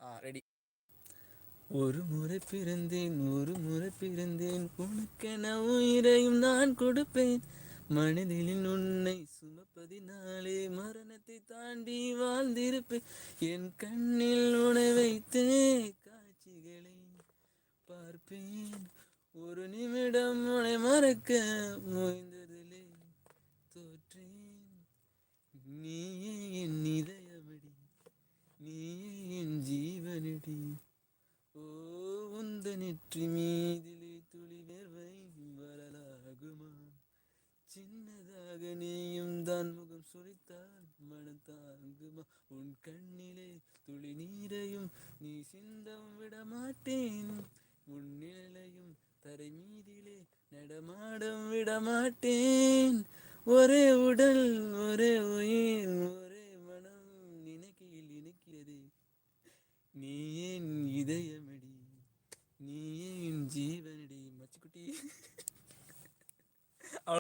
Ready. ஒரு முறை பிறந்தேன், ஒரு முறை பிறந்தேன், உனக்கென உயிரையும் நான் கொடுப்பேன். மனதில் உன்னை சுமப்பதினாலே மரணத்தை தாண்டி வாழ்ந்திருப்பேன். என் கண்ணில் உன்னை வைத்தே காட்சிகளை பார்ப்பேன். ஒரு நிமிடம் உன்னை மறக்க முயன்றதிலே தோற்றேன். நீயே என் இதயமடி, நீயே என் ஜீவனடி. ஓ, உந்த நெற்றி மீதிலே துளி வேர்வை வரலாகுமா? சின்னதாக நீயும் தான் முகம் சுழித்தால் மனம் தாங்குமா? உன் கண்ணிலே துளி நீரையும் நீ சிந்தம் விட மாட்டேன். உன் நிழலையும் தரை மீதிலே நடமாடம் விட மாட்டேன். ஒரே உடல், ஒரே உயிர், ஒரே மனம் நினைக்கையில் இணைக்கிறது. நீ ஏன் இதயமடி, நீ ஏன் ஜீவனடி. மச்சுக்குட்டி.